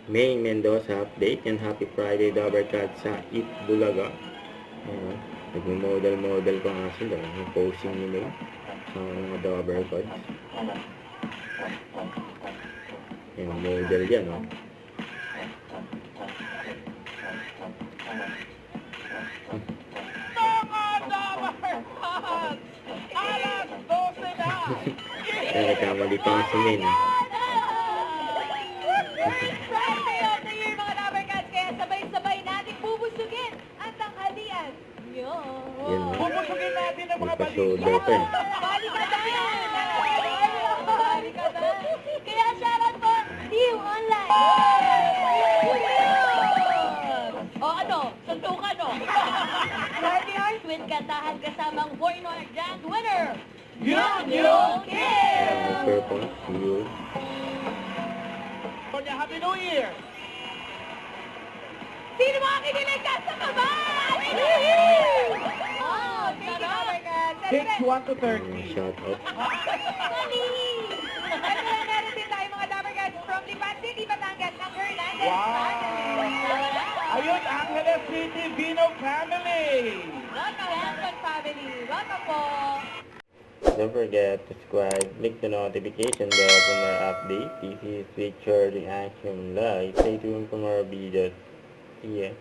May Mendoza update and happy Friday Dabarkad sa Eat Bulaga. Ayan, nagmo-model ko nga sila. Yung posing nila sa mga Dabarkads. Yung model yan, oh. Kaya nagkamali pa nga si Min. Friday of the year, mga Dabarkads, kaya sabay-sabay natin bubusugin ang tanghalian. Yan, Yun. oh. Bubusugin natin ang mga Nagpa-shoulder pa eh. Balikatan! Balikatan! Kaya shoutout po, Liu Online! O ano, suntukan o! Party Arts with kantahan kasamang Voinor Grand Winner! Yun Kim! Purple, you. Happy New Year! Sino mga kinilig ka sa kaban? Oh, thank you, Dabarkads! Takes 1 to 30. Shout out. Mali! At meron din tayo mga Dabarkads from Lipan City, Batangas, ng Hernandez Wow! family. Ayun, Angeles City, Vino family! Welcome, Hanson family. Welcome po. Don't forget to subscribe, click the notification bell for more updates. This is Richard Reaction Live. Stay tuned for more videos. See ya.